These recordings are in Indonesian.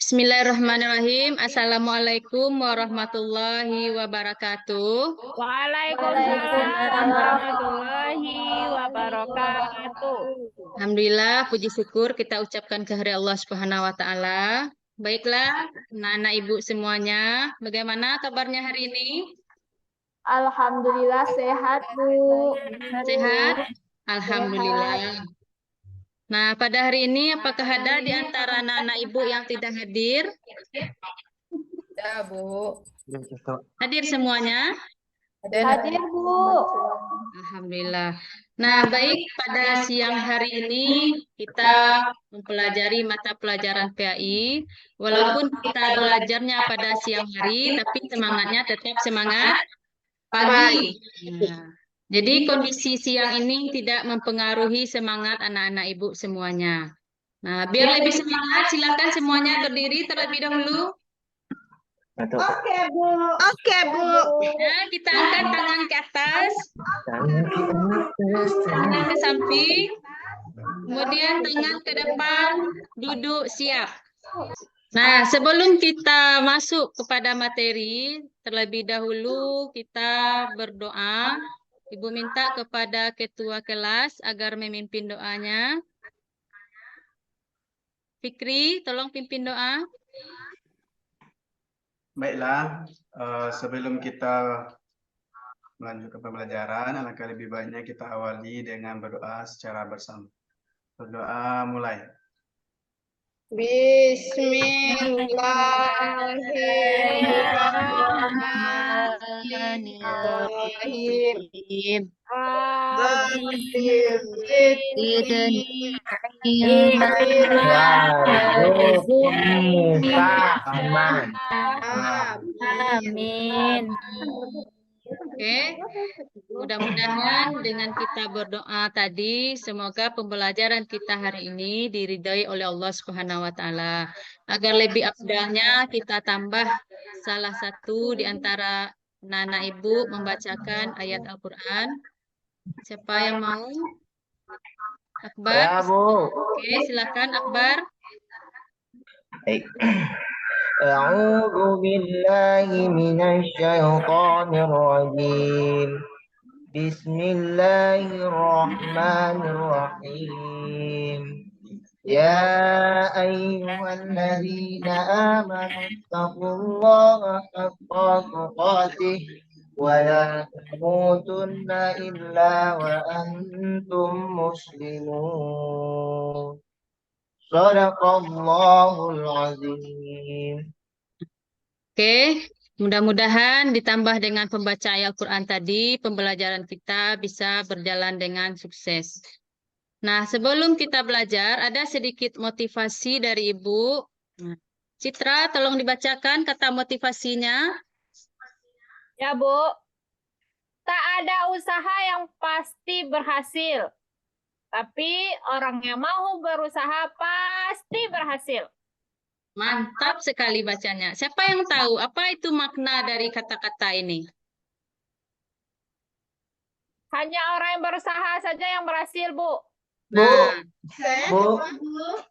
Bismillahirrahmanirrahim. Assalamualaikum warahmatullahi wabarakatuh. Waalaikumsalam warahmatullahi wabarakatuh. Alhamdulillah, puji syukur kita ucapkan kehadirat Allah Subhanahu wa taala. Baiklah, anak-anak ibu semuanya, bagaimana kabarnya hari ini? Alhamdulillah sehat, Bu. Sehat? Alhamdulillah. Nah, pada hari ini apakah ada di antara anak-anak ibu yang tidak hadir? Ya, Bu. Hadir semuanya? Hadir, Bu. Alhamdulillah. Nah, baik, pada siang hari ini kita mempelajari mata pelajaran PAI. Walaupun kita belajarnya pada siang hari, tapi semangatnya tetap semangat pagi. Nah, jadi kondisi siang ini tidak mempengaruhi semangat anak-anak ibu semuanya. Nah, biar lebih semangat, silakan semuanya berdiri terlebih dahulu. Oke, Bu. Nah, kita angkat tangan ke atas, tangan ke samping, kemudian tangan ke depan, duduk siap. Nah, sebelum kita masuk kepada materi, terlebih dahulu kita berdoa. Ibu minta kepada ketua kelas agar memimpin doanya. Fikri, tolong pimpin doa. Baiklah, sebelum kita melanjutkan pembelajaran, alangkah lebih baiknya kita awali dengan berdoa secara bersama. Berdoa mulai. Bismillahirrahmanirrahim. Amin. Oke, mudah-mudahan dengan kita berdoa tadi, semoga pembelajaran kita hari ini diridhai oleh Allah Subhanahu wa taala. Agar lebih afdalnya kita tambah salah satu di antara anak-anak ibu membacakan ayat Al-Qur'an. Siapa yang mau? Akbar? Ya, Bu. Oke, silakan Akbar. أعوذ بالله من الشيطان الرجيم بسم الله الرحمن الرحيم يا أيها الذين آمنوا اتقوا الله حق تقاته ولا تموتن إلا وأنتم مسلمون Sadaqallahul azim. Oke, mudah-mudahan ditambah dengan pembaca ayat Al-Quran tadi, pembelajaran kita bisa berjalan dengan sukses. Nah, sebelum kita belajar, ada sedikit motivasi dari Ibu. Citra, tolong dibacakan kata motivasinya. Ya, Bu. Tak ada usaha yang pasti berhasil. Tapi orang yang mau berusaha pasti berhasil. Mantap sekali bacanya. Siapa yang tahu apa itu makna dari kata-kata ini? Hanya orang yang berusaha saja yang berhasil, Bu. Nah, Bu,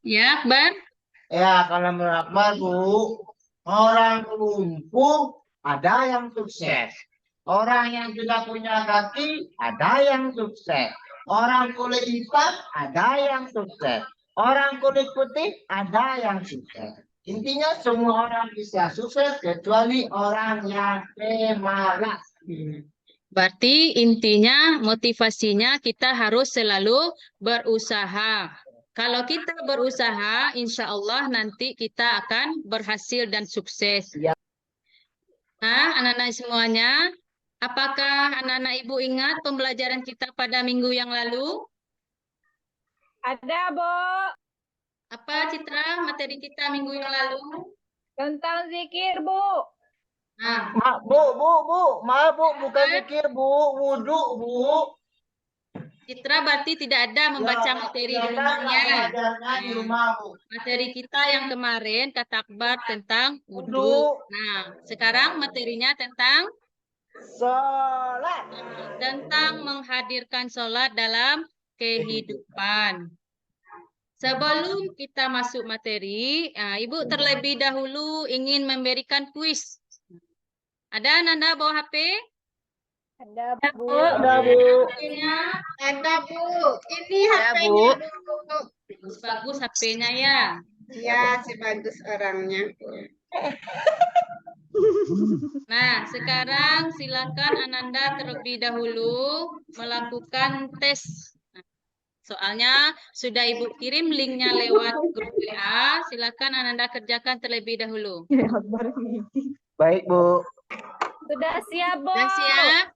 ya, Akbar. ya kalau menurut Akbar, Bu, orang lumpuh ada yang sukses. Orang yang sudah punya kaki ada yang sukses. Orang kulit hitam ada yang sukses. Orang kulit putih ada yang sukses. Intinya semua orang bisa sukses kecuali orang yang pemalas. Berarti intinya motivasinya kita harus selalu berusaha. Kalau kita berusaha, insya Allah nanti kita akan berhasil dan sukses. Nah, anak-anak semuanya, apakah anak-anak ibu ingat pembelajaran kita pada minggu yang lalu? Ada, Bu. Apa Citra materi kita minggu yang lalu? Tentang zikir, Bu. Nah, Maaf, Bu, bukan zikir, Bu, wudhu, Bu. Citra berarti tidak ada membaca materi di rumahnya. Materi kita yang kemarin kata Akbar tentang wudhu. Nah, sekarang materinya tentang Sholat. tentang menghadirkan sholat dalam kehidupan. Sebelum kita masuk materi, Ibu terlebih dahulu ingin memberikan kuis. Ada Ananda bawa HP? Ada, Bu. Ada, Bu. HP-nya Ada, Bu. Ini Ada, HP-nya, Bu. Bu. bagus HP-nya ya. Ya, si bagus orangnya. Nah, sekarang silakan Ananda terlebih dahulu melakukan tes. Soalnya sudah Ibu kirim linknya lewat grup WA. Silakan Ananda kerjakan terlebih dahulu. Baik, Bu. Sudah siap, Bu. Sudah siap?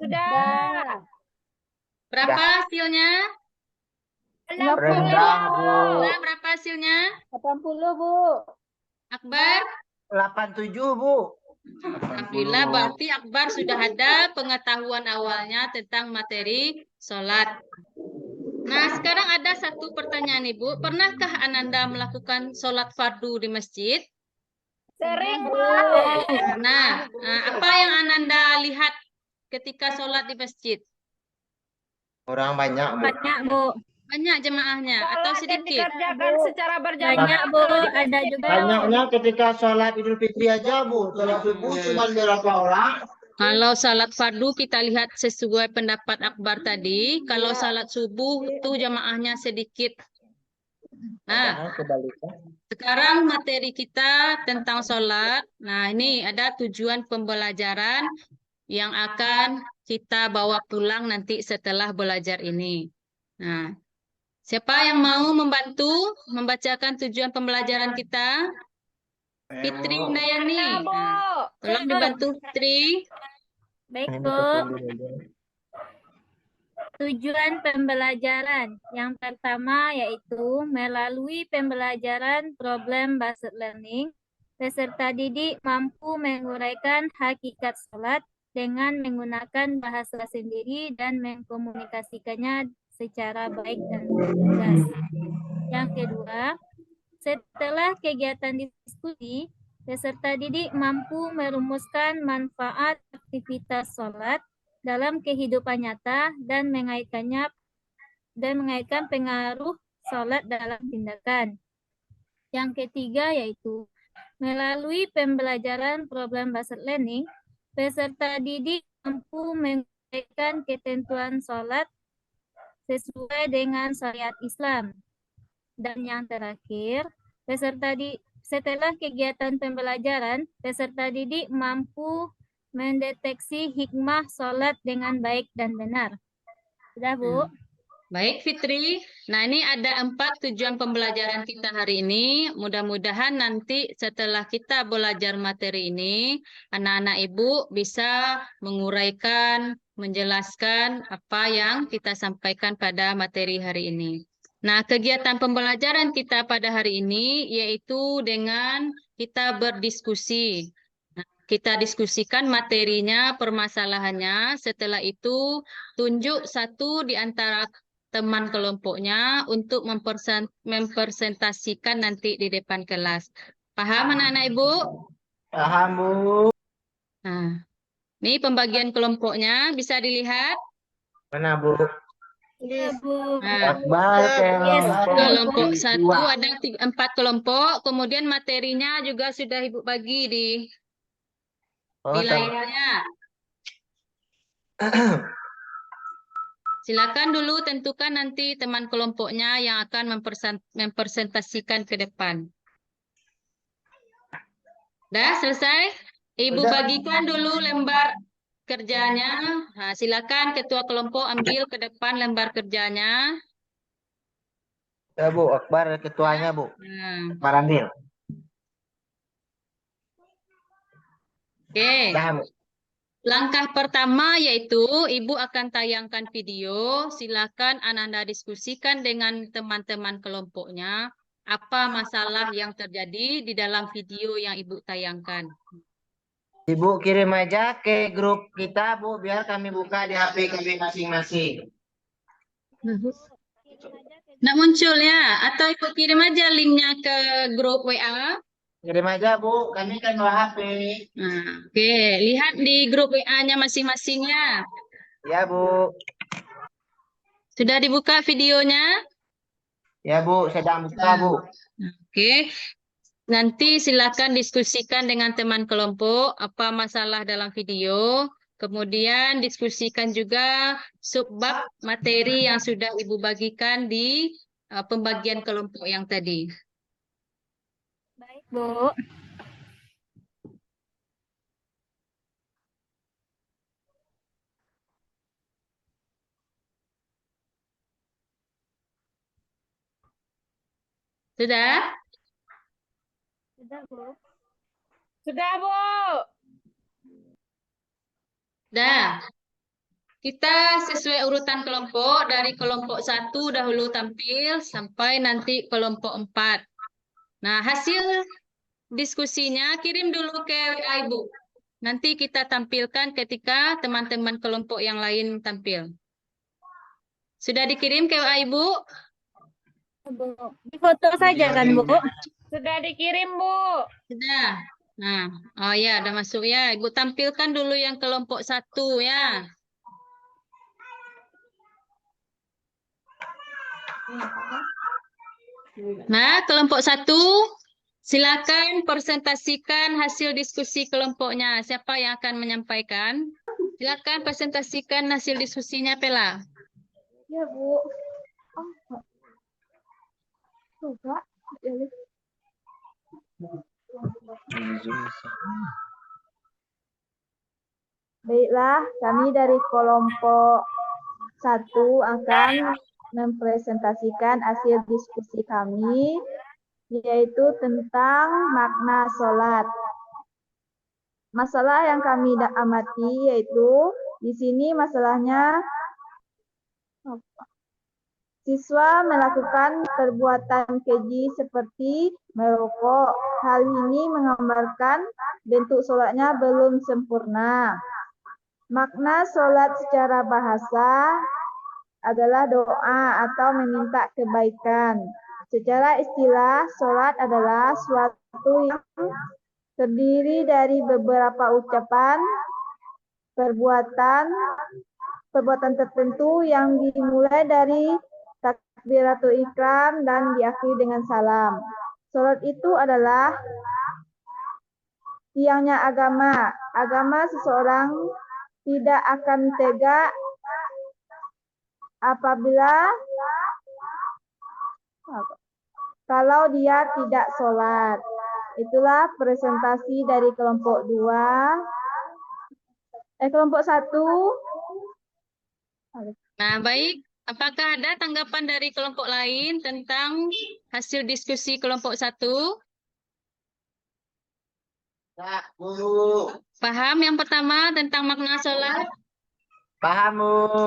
Sudah. Berapa hasilnya? 60, Rendah, Bu. Nah, berapa hasilnya? 80, Bu. Akbar? 87, Bu. Alhamdulillah, berarti Akbar sudah ada pengetahuan awalnya tentang materi sholat. Nah, sekarang ada satu pertanyaan Ibu. Pernahkah Ananda melakukan sholat fardu di masjid? Sering, Bu. Nah, apa yang Ananda lihat ketika sholat di masjid? Orang banyak, Bu. Banyak, Bu. Banyak jemaahnya atau Sholat yang sedikit? dikerjakan secara berjamaah. Banyak, Bu. Ada juga. Banyaknya ketika sholat Idul Fitri aja, Bu. Sholat subuh cuma berapa orang? Kalau salat fardu kita lihat sesuai pendapat Akbar tadi, kalau salat subuh itu jamaahnya sedikit. Nah, sekarang materi kita tentang sholat. Nah, ini ada tujuan pembelajaran yang akan kita bawa pulang nanti setelah belajar ini. Nah, siapa yang mau membantu membacakan tujuan pembelajaran kita? Fitri Indayani. Ya, Bu. Nah, tolong dibantu Fitri. Baik, Bu. Tujuan pembelajaran yang pertama yaitu melalui pembelajaran problem-based learning, peserta didik mampu menguraikan hakikat sholat dengan menggunakan bahasa sendiri dan mengkomunikasikannya secara baik dan tegas. Yang kedua, setelah kegiatan diskusi, peserta didik mampu merumuskan manfaat aktivitas sholat dalam kehidupan nyata dan mengaitkan pengaruh sholat dalam tindakan. Yang ketiga yaitu melalui pembelajaran problem-based learning, peserta didik mampu menguraikan ketentuan sholat sesuai dengan syariat Islam. Dan yang terakhir, setelah kegiatan pembelajaran, peserta didik mampu mendeteksi hikmah sholat dengan baik dan benar. Sudah, Bu? Baik, Fitri. Nah, ini ada 4 tujuan pembelajaran kita hari ini. Mudah-mudahan nanti setelah kita belajar materi ini, anak-anak Ibu bisa menguraikan, menjelaskan apa yang kita sampaikan pada materi hari ini. Nah, kegiatan pembelajaran kita pada hari ini yaitu dengan kita berdiskusi. Nah, kita diskusikan materinya, permasalahannya. Setelah itu, tunjuk satu di antara teman kelompoknya untuk mempresentasikan nanti di depan kelas. Paham anak-anak Ibu? Paham, Bu. Nah, ini pembagian kelompoknya bisa dilihat. Mana, Bu? Ya, Bu. Nah, Akbar, kelompok 1 ada 4 kelompok, kemudian materinya juga sudah Ibu bagi di layarnya. Silakan dulu tentukan nanti teman kelompoknya yang akan mempresentasikan ke depan. Dah selesai? Ibu bagikan dulu lembar kerjanya. Nah, silakan ketua kelompok ambil ke depan lembar kerjanya. Ya, Bu. Akbar ketuanya, Bu. Nah, Akbar ambil. oke. Dah, Bu. Langkah pertama yaitu Ibu akan tayangkan video. Silakan Ananda diskusikan dengan teman-teman kelompoknya apa masalah yang terjadi di dalam video yang Ibu tayangkan. Ibu kirim aja ke grup kita, Bu, biar kami buka di HP kami masing-masing. Nggak muncul ya? Atau Ibu kirim aja linknya ke grup WA? Kirim aja, Bu, kami kan bawa HP. Nah, oke, lihat di grup WA-nya masing-masing ya. Ya, Bu. Sudah dibuka videonya? Ya Bu, sedang buka Bu. Oke. Nanti silakan diskusikan dengan teman kelompok apa masalah dalam video. Kemudian diskusikan juga subbab materi yang sudah Ibu bagikan di pembagian kelompok yang tadi. Baik, Bu. Sudah? Sudah, Bu. Sudah, Bu. Dah. Kita sesuai urutan kelompok, dari kelompok 1 dahulu tampil sampai nanti kelompok 4. Nah, hasil diskusinya kirim dulu ke WA Ibu. Nanti kita tampilkan ketika teman-teman kelompok yang lain tampil. Sudah dikirim ke WA Ibu? Bu. Di foto saja kan, Bu? Sudah dikirim, Bu. Sudah. Nah, oh ya, udah masuk ya. Ibu tampilkan dulu yang kelompok 1 ya. Nah, kelompok 1, silakan presentasikan hasil diskusi kelompoknya. Siapa yang akan menyampaikan? Silakan presentasikan hasil diskusinya, Pela. Ya, Bu. Coba. Baiklah, kami dari kelompok 1 akan mempresentasikan hasil diskusi kami, yaitu tentang makna sholat. Masalah yang kami amati yaitu di sini masalahnya siswa melakukan perbuatan keji seperti merokok. Hal ini menggambarkan bentuk sholatnya belum sempurna. Makna sholat secara bahasa adalah doa atau meminta kebaikan. Secara istilah, sholat adalah suatu yang terdiri dari beberapa ucapan, perbuatan tertentu yang dimulai dari takbiratul ihram dan diakhiri dengan salam. Sholat itu adalah tiangnya agama. Agama seseorang tidak akan tegak apabila kalau dia tidak sholat. Itulah presentasi dari kelompok 2. Kelompok 1. Nah, baik. Apakah ada tanggapan dari kelompok lain tentang hasil diskusi kelompok 1? Ya, Bu. Paham yang pertama tentang makna sholat? Paham Bu.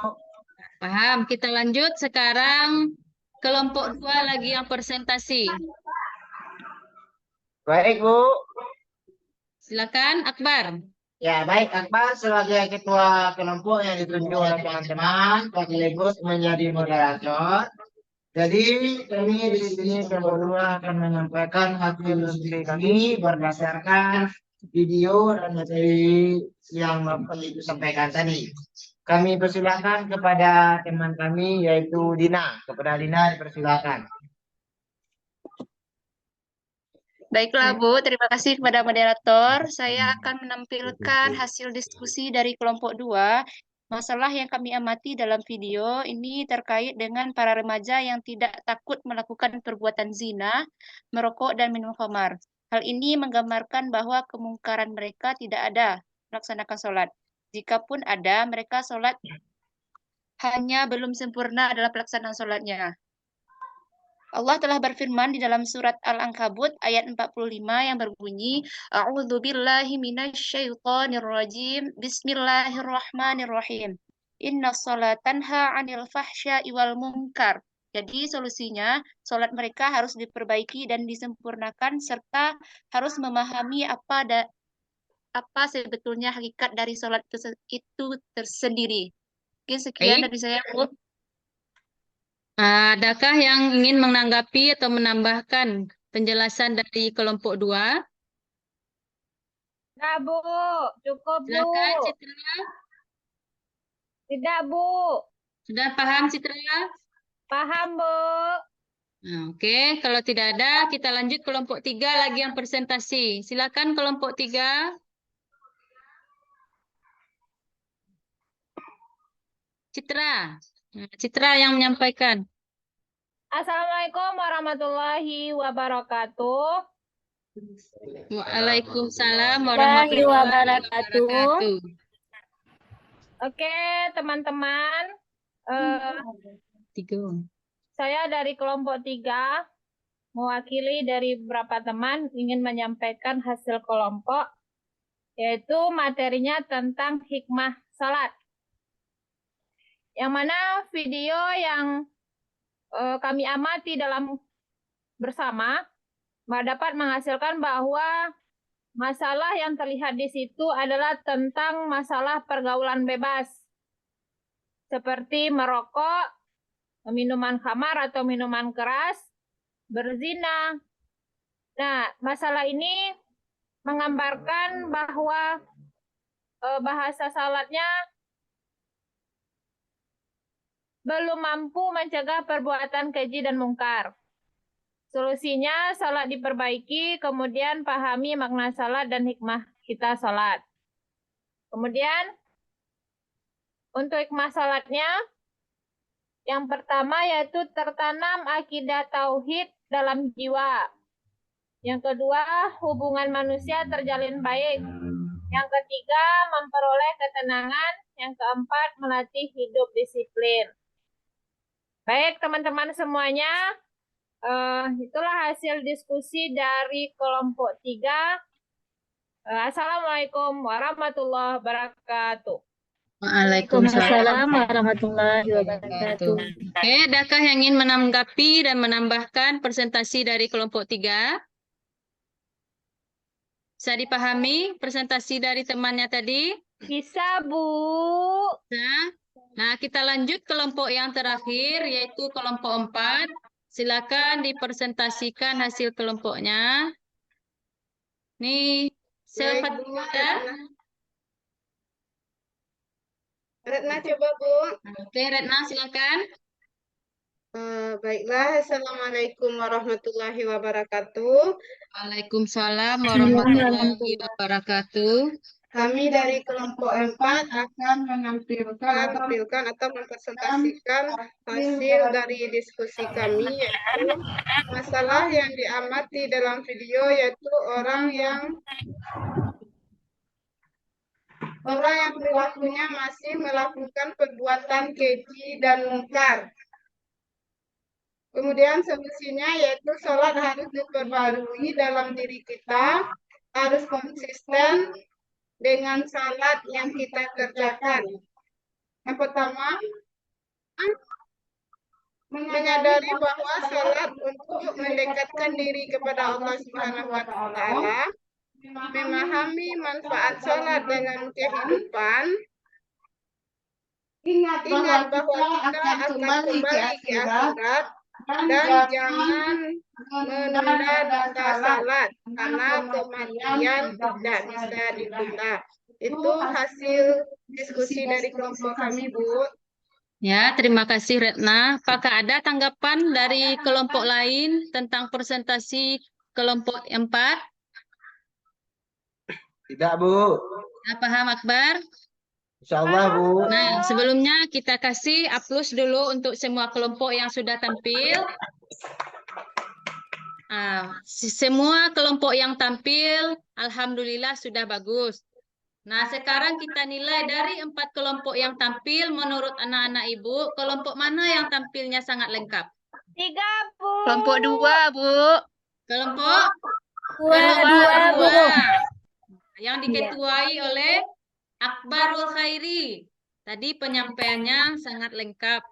Paham. Kita lanjut sekarang kelompok 2 lagi yang presentasi. Baik Bu. Silakan, Akbar. Ya, baik Akbar sebagai ketua kelompok yang ditunjuk oleh teman-teman sekaligus menjadi moderator. Jadi kami di sini berdua akan menyampaikan hasil diskusi kami berdasarkan video dan materi yang Bapak Ibu sampaikan tadi. Kami persilakan kepada teman kami yaitu Dina. Kepada Dina dipersilakan. Baiklah Bu, terima kasih kepada moderator. Saya akan menampilkan hasil diskusi dari kelompok 2. Masalah yang kami amati dalam video ini terkait dengan para remaja yang tidak takut melakukan perbuatan zina, merokok, dan minum khamar. Hal ini menggambarkan bahwa kemungkaran mereka tidak ada melaksanakan sholat. Jikapun ada, mereka sholat hanya belum sempurna dalam pelaksanaan sholatnya. Allah telah berfirman di dalam surat Al-Ankabut ayat 45 yang berbunyi, A'udzu billahi minasyaitonir rajim. Bismillahirrahmanirrahim. Inna sholat tanha 'anil fahsya'i wal munkar. Jadi solusinya, sholat mereka harus diperbaiki dan disempurnakan serta harus memahami apa sebetulnya hakikat dari sholat itu tersendiri. Oke, sekian Baik. dari saya, Bu. Adakah yang ingin menanggapi atau menambahkan penjelasan dari kelompok 2? Tidak, Bu. Cukup, Bu. Silakan, Citra. Tidak, Bu. Sudah paham, Citra? Paham, Bu. Nah, oke, kalau tidak ada, kita lanjut kelompok 3 lagi yang presentasi. Silakan kelompok 3. Citra. Nah, Citra yang menyampaikan. Assalamualaikum warahmatullahi wabarakatuh. Waalaikumsalam warahmatullahi warahmatullahi wabarakatuh. wabarakatuh. Oke, teman-teman. Eh, 3. Saya dari kelompok 3, mewakili dari beberapa teman ingin menyampaikan hasil kelompok, yaitu materinya tentang hikmah salat. Yang mana video yang kami amati dalam bersama dapat menghasilkan bahwa masalah yang terlihat di situ adalah tentang masalah pergaulan bebas, seperti merokok, minuman khamar atau minuman keras, berzina. Nah, masalah ini menggambarkan bahwa bahasa salatnya belum mampu mencegah perbuatan keji dan mungkar. Solusinya, salat diperbaiki, kemudian pahami makna salat dan hikmah kita salat. Kemudian, untuk hikmah salatnya, yang pertama yaitu tertanam akidah tauhid dalam jiwa. Yang kedua, hubungan manusia terjalin baik. Yang ketiga, memperoleh ketenangan. Yang keempat, melatih hidup disiplin. Baik, teman-teman semuanya, itulah hasil diskusi dari kelompok 3. Assalamualaikum warahmatullahi wabarakatuh. Waalaikumsalam warahmatullahi wabarakatuh. Oke, adakah yang ingin menanggapi dan menambahkan presentasi dari kelompok 3? Bisa dipahami presentasi dari temannya tadi? Bisa, Bu. Nah, kita lanjut kelompok yang terakhir, yaitu kelompok 4. Silakan dipresentasikan hasil kelompoknya. Nih, siapa Baik, Bu. ada? Retna coba, Bu. Oke, Retna silakan. Baiklah, Assalamualaikum warahmatullahi wabarakatuh. Waalaikumsalam warahmatullahi wabarakatuh. Kami dari kelompok 4 akan menampilkan atau mempresentasikan hasil dari diskusi kami, yaitu masalah yang diamati dalam video, yaitu orang yang perilakunya masih melakukan perbuatan keji dan mungkar. Kemudian solusinya yaitu sholat harus diperbarui dalam diri kita, harus konsisten dengan sholat yang kita kerjakan. Yang pertama, menyadari bahwa sholat untuk mendekatkan diri kepada Allah Subhanahu wa Ta'ala, memahami manfaat sholat dalam kehidupan, ingat bahwa kita akan kembali ke akhirat, dan jangan menunda dosa salat karena kematian tidak bisa ditunda. Itu hasil diskusi dari kelompok kami, Bu. Ya, terima kasih Retna. Apakah ada tanggapan dari kelompok lain tentang presentasi kelompok 4? Tidak, Bu. Paham Akbar? Insya Allah, Bu. Nah, sebelumnya kita kasih aplaus dulu untuk semua kelompok yang sudah tampil. Semua kelompok yang tampil, alhamdulillah sudah bagus. Nah, sekarang kita nilai dari 4 kelompok yang tampil, menurut anak-anak Ibu, kelompok mana yang tampilnya sangat lengkap? 3, Bu. Kelompok 2, Bu. Kelompok? Dua, Bu. Yang diketuai oleh Akbarul Khairi. Tadi penyampaiannya sangat lengkap.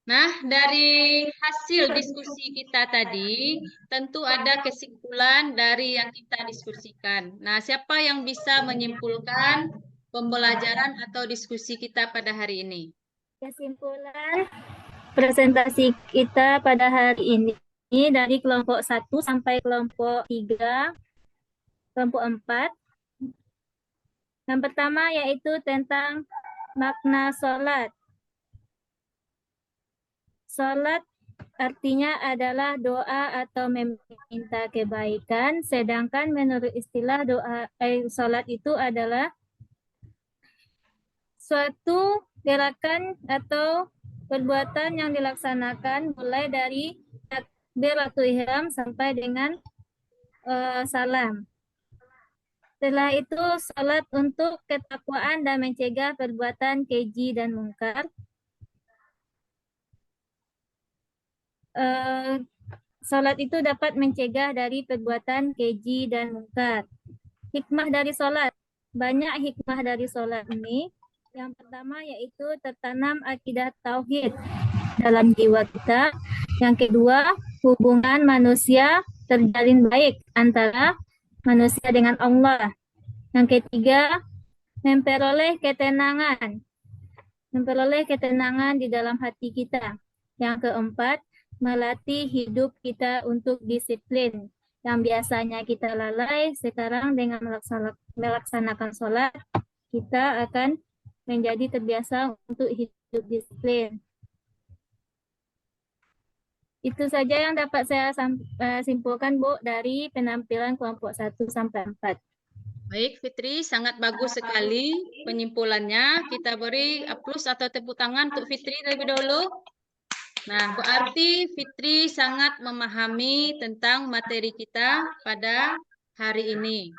Nah, dari hasil diskusi kita tadi, tentu ada kesimpulan dari yang kita diskusikan. Nah, siapa yang bisa menyimpulkan pembelajaran atau diskusi kita pada hari ini? Kesimpulan presentasi kita pada hari ini dari kelompok 1 sampai kelompok 3, kelompok 4. Yang pertama yaitu tentang makna sholat. Sholat artinya adalah doa atau meminta kebaikan, sedangkan menurut istilah salat itu adalah suatu gerakan atau perbuatan yang dilaksanakan mulai dari takbiratul ihram sampai dengan salam. Setelah itu salat untuk ketakwaan dan mencegah perbuatan keji dan mungkar. Salat itu dapat mencegah dari perbuatan keji dan mungkar. Hikmah dari salat. Banyak hikmah dari salat ini. Yang pertama yaitu tertanam akidah tauhid dalam jiwa kita. Yang kedua, hubungan manusia terjalin baik antara manusia dengan Allah. Yang ketiga, memperoleh ketenangan di dalam hati kita. Yang keempat, melatih hidup kita untuk disiplin. Yang biasanya kita lalai, sekarang dengan melaksanakan sholat, kita akan menjadi terbiasa untuk hidup disiplin. Itu saja yang dapat saya simpulkan, Bu, dari penampilan kelompok 1 sampai 4. Baik, Fitri, sangat bagus sekali penyimpulannya. Kita beri aplaus atau tepuk tangan untuk Fitri terlebih dahulu. Nah, berarti Fitri sangat memahami tentang materi kita pada hari ini.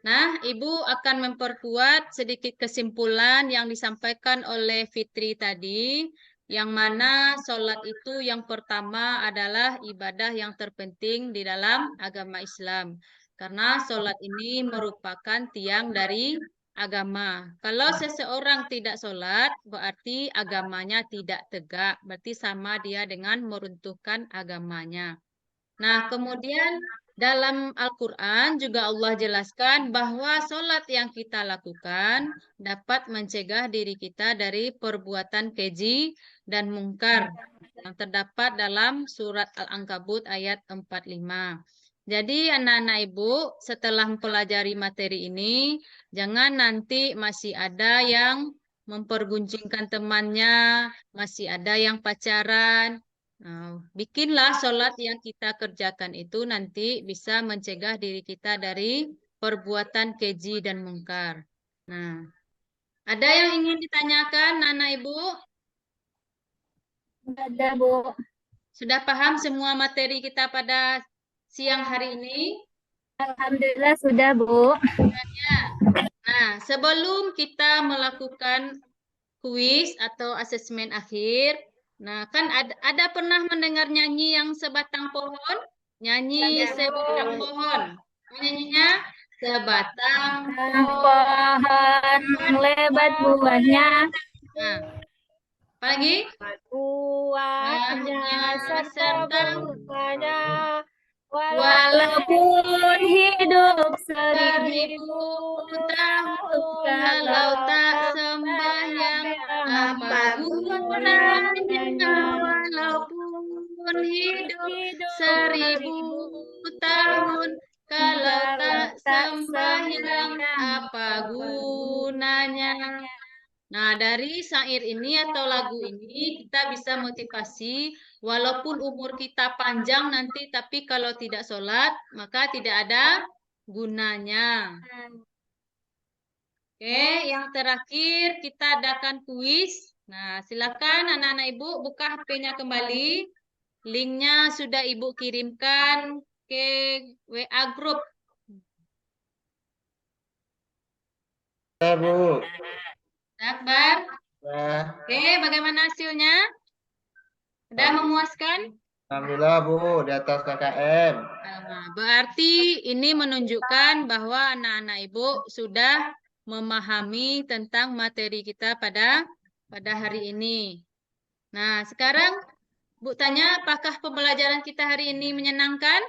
Nah, Ibu akan memperkuat sedikit kesimpulan yang disampaikan oleh Fitri tadi, yang mana sholat itu yang pertama adalah ibadah yang terpenting di dalam agama Islam. Karena sholat ini merupakan tiang dari agama. Kalau seseorang tidak sholat, berarti agamanya tidak tegak. Berarti sama dia dengan meruntuhkan agamanya. Nah, kemudian dalam Al-Quran juga Allah jelaskan bahwa sholat yang kita lakukan dapat mencegah diri kita dari perbuatan keji dan mungkar yang terdapat dalam surat Al-Ankabut ayat 45. Jadi anak-anak Ibu, setelah mempelajari materi ini, jangan nanti masih ada yang memperguncingkan temannya, masih ada yang pacaran. Nah, bikinlah sholat yang kita kerjakan itu nanti bisa mencegah diri kita dari perbuatan keji dan mungkar. Nah, ada yang ingin ditanyakan, anak Ibu? Ada, Bu. Sudah paham semua materi kita pada siang hari ini? Alhamdulillah sudah, Bu. Nah, sebelum kita melakukan kuis atau asesmen akhir, nah kan ada pernah mendengar nyanyi yang sebatang pohon? Nyanyi sebatang pohon. Nyanyinya sebatang Pohon lebat buahnya. Nah, apa lagi? Buahnya serta bunganya, Walaupun hidup 1000 tahun, kalau tak sembahyang, apa gunanya? Walaupun hidup 1000 tahun, kalau tak sembahyang, apa gunanya? Nah, dari syair ini atau lagu ini kita bisa motivasi, walaupun umur kita panjang nanti, tapi kalau tidak sholat, maka tidak ada gunanya. Oke, yang terakhir kita adakan kuis. Nah, silakan anak-anak Ibu buka HP-nya kembali. Linknya sudah Ibu kirimkan ke WA Group. Ya, Bu. Akbar. Ya. Oke, bagaimana hasilnya? Sudah memuaskan? Alhamdulillah, Bu, di atas KKM. Nah, berarti ini menunjukkan bahwa anak-anak Ibu sudah memahami tentang materi kita pada hari ini. Nah, sekarang Bu tanya, apakah pembelajaran kita hari ini menyenangkan?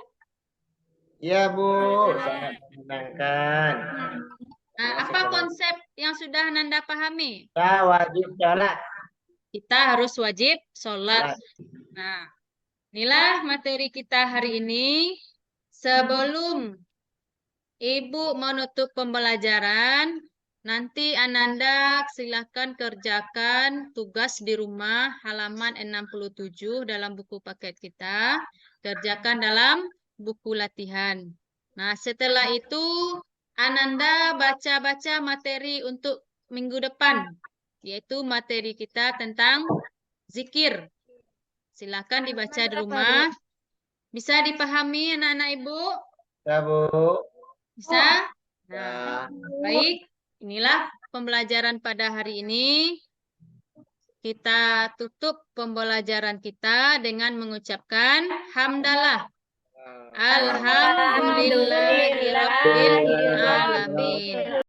Iya, Bu, sangat menyenangkan. Nah, apa konsep yang sudah Nanda pahami? Kita wajib sholat. Kita harus wajib sholat. Nah, inilah materi kita hari ini. Sebelum Ibu menutup pembelajaran, Nanti Ananda silakan kerjakan tugas di rumah halaman 67 dalam buku paket kita. Kerjakan dalam buku latihan. Nah, setelah itu Ananda baca-baca materi untuk minggu depan, yaitu materi kita tentang zikir. Silakan dibaca di rumah. Bisa dipahami anak-anak Ibu? Ya, Bu. Bisa? Ya. Nah, baik. Inilah pembelajaran pada hari ini. Kita tutup pembelajaran kita dengan mengucapkan hamdalah. Alhamdulillahirabbil alamin.